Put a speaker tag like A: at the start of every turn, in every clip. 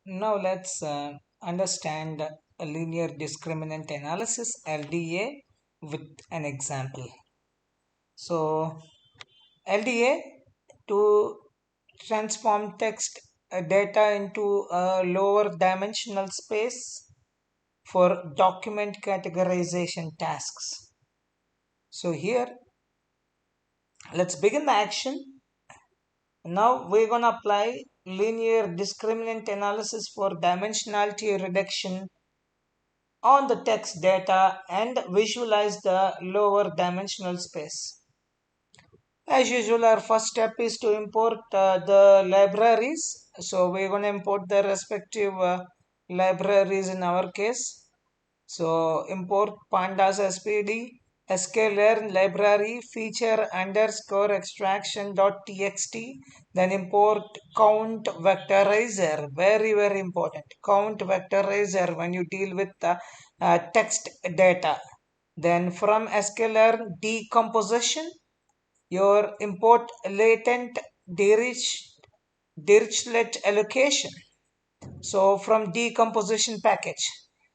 A: Now let's understand a linear discriminant analysis LDA with an example. So LDA, to transform text data into a lower dimensional space for document categorization tasks. So here let's begin the action. Now we're going to apply linear discriminant analysis for dimensionality reduction on the text data and visualize the lower dimensional space. As usual, our first step is to import the libraries. So we're going to import the respective libraries in our case. So import pandas spd, sklearn library feature underscore extraction dot txt. Then import count vectorizer. Very, very important. Count vectorizer when you deal with text data. Then from sklearn decomposition, your import latent Dirichlet allocation. So from decomposition package,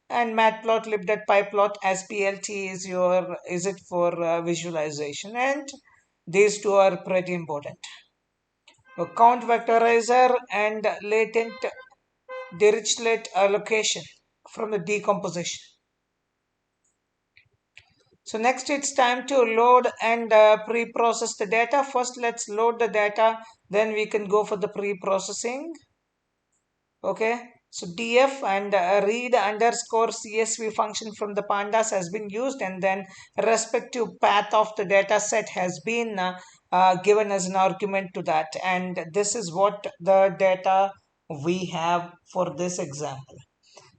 A: and matplotlib.pyplot as plt is it for visualization, and these two are pretty important. Count vectorizer and latent Dirichlet allocation from the decomposition. So next it's time to load and pre-process the data. First let's load the data, then we can go for the pre-processing. Okay, so df and read underscore csv function from the pandas has been used, and then respective path of the data set has been given as an argument to that, and this is what the data we have for this example.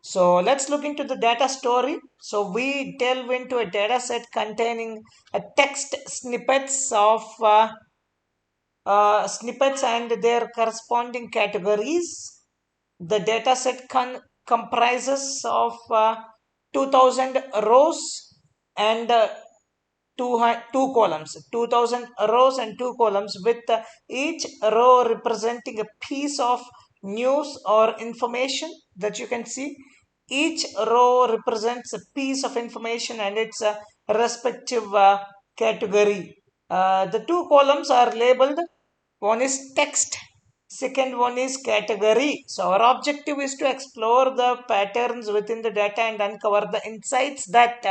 A: So let's look into the data story. So we delve into a data set containing a text snippets and their corresponding categories. The dataset comprises of 2000 rows and two columns, 2000 rows and two columns, with each row representing a piece of news or information that you can see. Each row represents a piece of information and its respective category. The two columns are labeled. One is text, second one is category. So our objective is to explore the patterns within the data and uncover the insights that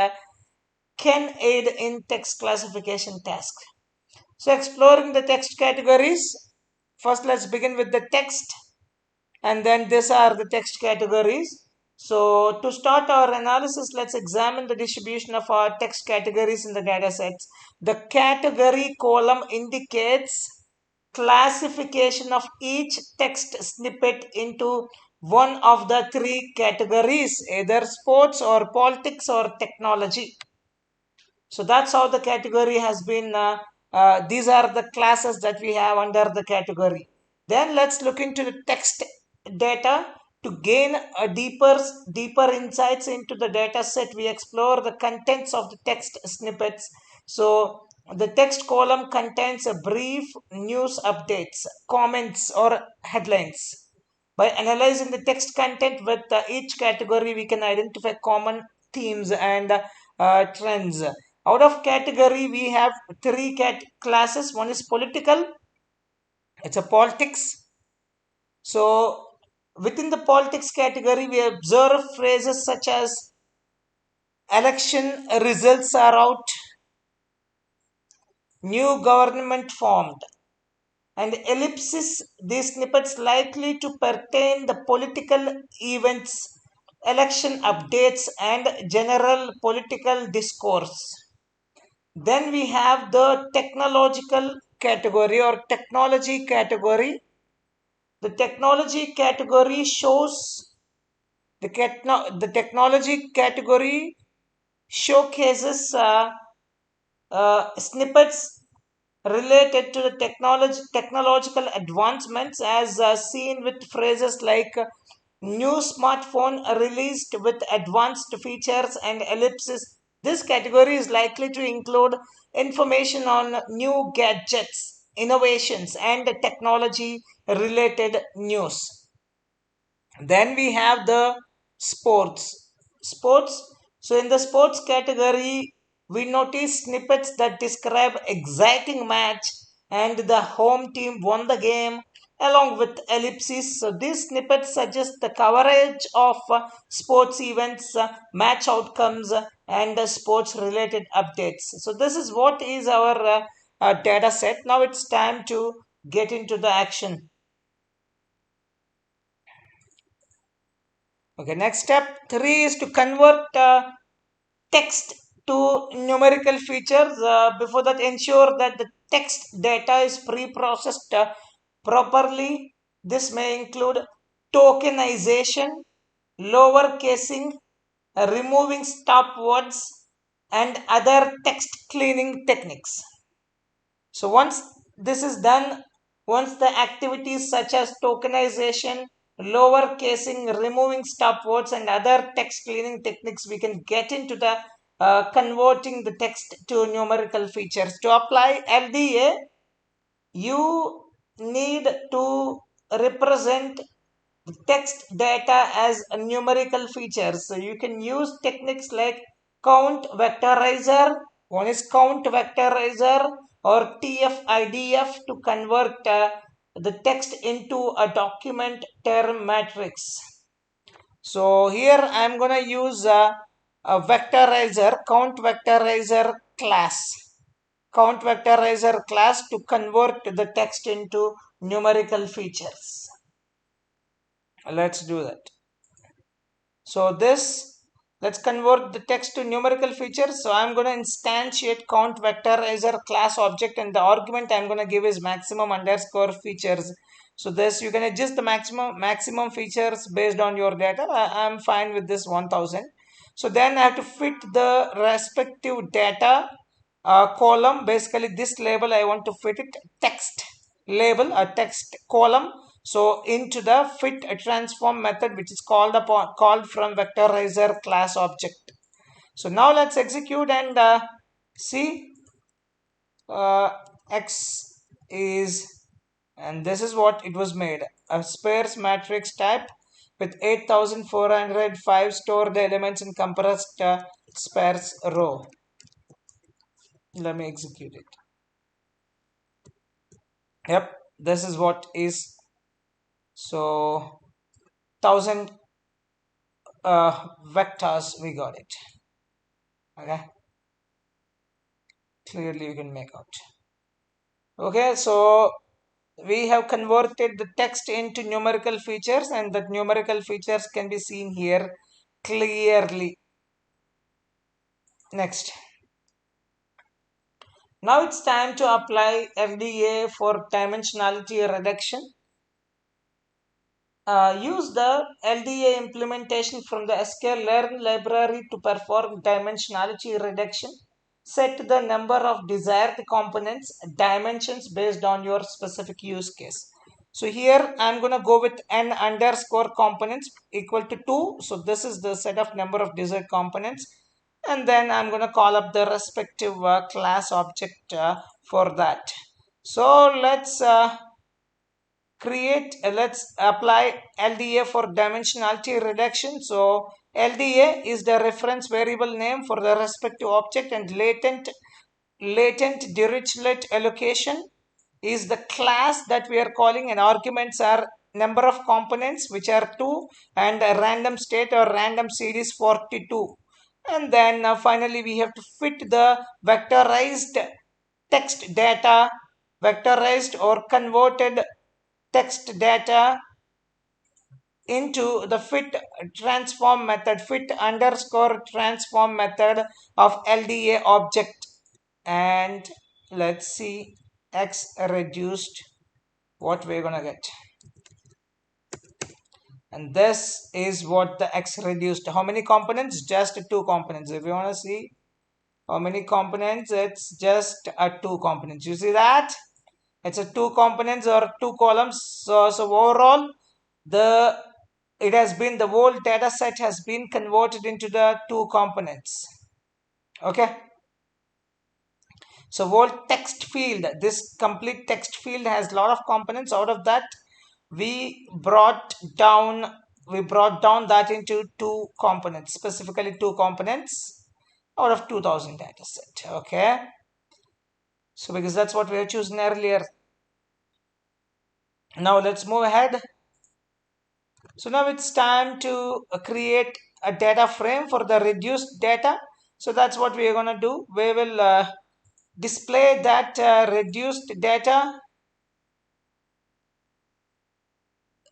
A: can aid in text classification tasks. So exploring the text categories. First let's begin with the text, and then these are the text categories. So to start our analysis, let's examine the distribution of our text categories in the data sets. The category column indicates classification of each text snippet into one of the three categories, either sports or politics or technology. So that's how the category has been, these are the classes that we have under the category. Then let's look into the text data. To gain a deeper insights into the data set, we explore the contents of the text snippets. So the text column contains a brief news updates, comments or headlines. By analyzing the text content with each category, we can identify common themes and trends. Out of category, we have three classes. One is political. It's a politics. So within the politics category, we observe phrases such as election results are out, new government formed, and ellipsis. These snippets likely to pertain the political events, election updates, and general political discourse. Then we have the technological category or technology category. The technology category shows the technology category showcases snippets related to the technological advancements, as seen with phrases like new smartphone released with advanced features and ellipsis. This category is likely to include information on new gadgets, innovations, and technology related news. Then we have the sports. Sports. So in the sports category, we notice snippets that describe exciting match and the home team won the game along with ellipses. So these snippets suggest the coverage of sports events, match outcomes, and sports related updates. So this is what is our data set. Now it's time to get into the action. Okay, next step 3 is to convert text to numerical features. Before that, ensure that the text data is pre-processed properly. This may include tokenization, lower casing, removing stop words, and other text cleaning techniques. So once this is done, once the activities such as tokenization, lower casing, removing stop words, and other text cleaning techniques, we can get into the converting the text to numerical features. To apply LDA, you need to represent text data as a numerical features. So you can use techniques like count vectorizer, one is count vectorizer or TF-IDF to convert the text into a document term matrix. So here I am going to use a vectorizer, count vectorizer class. Count vectorizer class to convert the text into numerical features. Let's do that. So let's convert the text to numerical features. So I'm going to instantiate count vectorizer class object, and the argument I'm going to give is maximum underscore features. So this you can adjust the maximum features based on your data. I'm fine with this 1000. So then I have to fit the respective data column. Basically this label I want to fit it text label, a text column. So into the fit transform method, which is called from vectorizer class object. So now let's execute and see x is, and this is what it was made, a sparse matrix type with 8405 stored elements in compressed sparse row. Let me execute it. Yep, this is what is. So 1000 vectors, we got it. Okay, clearly you can make out. Okay, so we have converted the text into numerical features, and that numerical features can be seen here clearly. Next, now it's time to apply LDA for dimensionality reduction. Use the LDA implementation from the sklearn library to perform dimensionality reduction. Set the number of desired components dimensions based on your specific use case. So here I'm going to go with n underscore components equal to 2. So this is the set of number of desired components. And then I'm going to call up the respective class object for that. So let's let's apply LDA for dimensionality reduction. So LDA is the reference variable name for the respective object, and latent Dirichlet allocation is the class that we are calling, and arguments are number of components, which are 2, and a random state or random seed is 42. And then finally we have to fit the vectorized text data, vectorized or converted text data into the fit transform method, fit underscore transform method of LDA object. And let's see x reduced, what we're gonna get. And this is what the x reduced. How many components? Just 2 components. If you want to see, How many components? It's just a two components. You see that? It's a two components or two columns. So overall, the it has been the whole data set has been converted into the two components. Okay. So whole text field, this complete text field has a lot of components. Out of that, we brought down that into two components, specifically two components out of 2000 data set. Okay. So because that's what we have chosen earlier. Now let's move ahead. So now it's time to create a data frame for the reduced data. So that's what we are going to do. We will display that reduced data.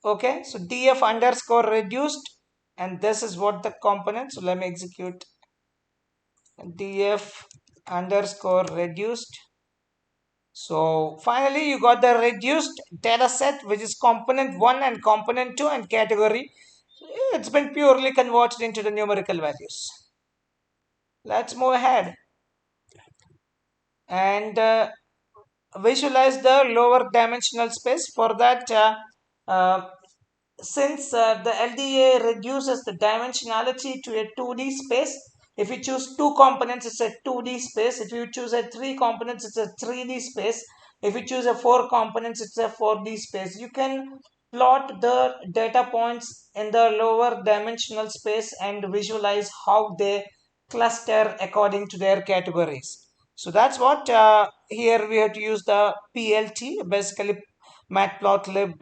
A: Okay, so df underscore reduced, and this is what the component. So let me execute df underscore reduced. So finally you got the reduced data set, which is component 1 and component 2 and category. It's been purely converted into the numerical values. Let's move ahead and visualize the lower dimensional space. For that, since the LDA reduces the dimensionality to a 2D space, if you choose two components, it's a 2D space. If you choose a three components, it's a 3D space. If you choose a four components, it's a 4D space. You can plot the data points in the lower dimensional space and visualize how they cluster according to their categories. So that's what here we have to use the PLT, basically matplotlib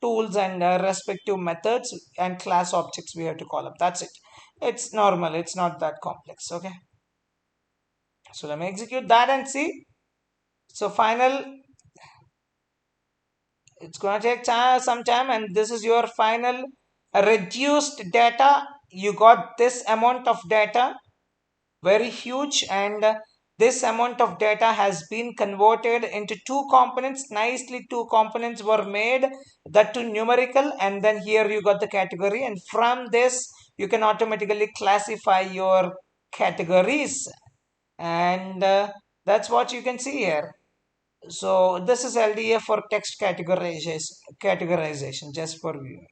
A: tools and respective methods and class objects we have to call up. That's it. It's normal. It's not that complex. Okay. So let me execute that and see. So final, it's going to take some time, and this is your final reduced data. You got this amount of data, very huge, and this amount of data has been converted into two components. Nicely two components were made, that to numerical, and then here you got the category, and from this you can automatically classify your categories, and that's what you can see here. So this is LDA for text categorization just for you.